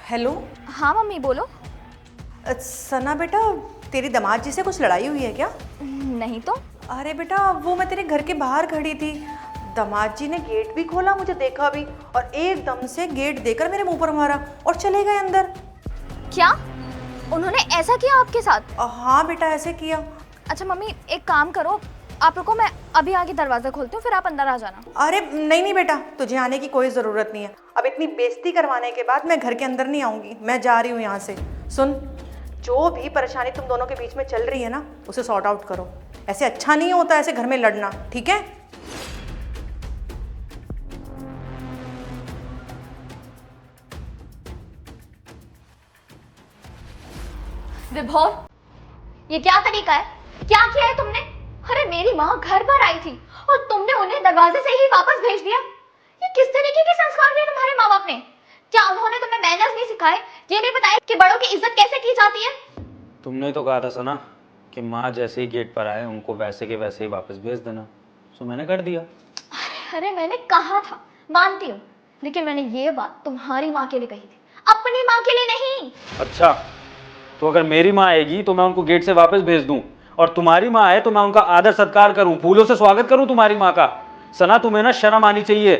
Hello. हाँ mummy बोलो। सना बेटा, तेरी दामाद जी से कुछ लड़ाई हुई है क्या? नहीं तो। अरे बेटा, वो मैं तेरे घर के बाहर खड़ी थी, दामाद जी ने गेट भी खोला, मुझे देखा भी, और एकदम से गेट देकर मेरे मुंह पर मारा और चले गए अंदर। क्या उन्होंने ऐसा किया आपके साथ? हाँ बेटा, ऐसे किया। अच्छा मम्मी एक काम करो, आप रुको, मैं अभी आगे दरवाजा खोलती हूँ, फिर आप अंदर आ जाना। अरे नहीं नहीं बेटा, तुझे आने की कोई ज़रूरत नहीं है। अब इतनी बेइज्जती करवाने के बाद मैं घर के अंदर नहीं आऊँगी, मैं जा रही हूँ यहाँ से। सुन, जो भी परेशानी तुम दोनों के बीच में चल रही है ना, उसे सॉर्ट आउट करो। ऐसे अच्छा नहीं होता ऐसे घर में लड़ना, ठीक है? विभोर, ये क्या तरीका है? क्या किया है तुमने? अरे मेरी माँ घर पर आई थी और तुमने उन्हें दरवाजे से ही वापस भेज दिया। ये किस तरीके के संस्कार दिए तुम्हारे माँ बाप ने? क्या उन्होंने तुम्हें मैनर्स नहीं सिखाए? ये नहीं बताया कि बड़ों की इज्जत कैसे की जाती है? तुमने तो कहा था सना कि माँ जैसे ही गेट पर आए उनको वैसे के वैसे ही वापस भेज देना, सो मैंने कर दिया। अरे मैंने कहा था, मानती हूँ, लेकिन मैंने ये बात तुम्हारी माँ के लिए कही थी, अपनी माँ के लिए नहीं। अच्छा, तो अगर मेरी माँ आएगी तो मैं उनको गेट से वापस भेज दूं, और तुम्हारी माँ आए तो मैं उनका आदर सत्कार करूं, फूलों से स्वागत करूं तुम्हारी माँ का। सना, तुम्हें ना शर्म आनी चाहिए।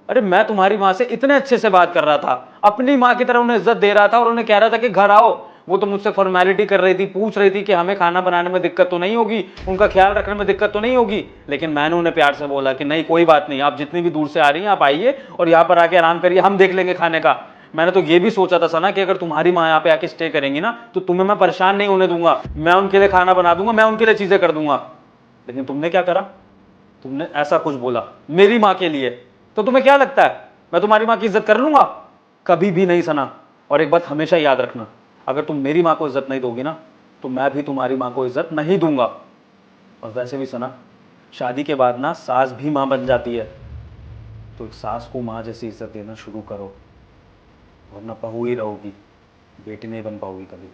अरे मैं तुम्हारी माँ से इतने अच्छे से बात कर रहा था, अपनी माँ की तरह उन्हें इज्जत दे रहा था और उन्हें कह रहा था कि घर आओ। वो तो मुझसे फॉर्मेलिटी कर रही थी, पूछ रही थी कि हमें खाना बनाने में दिक्कत तो नहीं होगी, उनका ख्याल रखने में दिक्कत तो नहीं होगी। लेकिन मैंने उन्हें प्यार से बोला कि नहीं, कोई बात नहीं, आप जितनी भी दूर से आ रही हैं आप आइए और यहाँ पर आके आराम करिए, हम देख लेंगे खाने का। मैंने तो ये भी सोचा था सना कि अगर तुम्हारी माँ यहाँ पे आके स्टे करेंगी ना तो तुम्हें मैं परेशान नहीं होने दूंगा, मैं उनके लिए खाना बना दूंगा, मैं उनके लिए चीजें कर दूंगा। लेकिन तुमने क्या करा? तुमने ऐसा कुछ बोला मेरी माँ के लिए, तो तुम्हें क्या लगता है मैं तुम्हारी माँ की इज्जत कर लूंगा? कभी भी नहीं सना। और एक बात हमेशा याद रखना, अगर तुम मेरी माँ को इज्जत नहीं दोगी ना तो मैं भी तुम्हारी माँ को इज्जत नहीं दूंगा। और वैसे भी सना, शादी के बाद ना सास भी माँ बन जाती है, तो एक सास को माँ जैसी इज्जत देना शुरू करो, वरना बहू ही रहोगी, बेटी नहीं बन पाओगी कभी।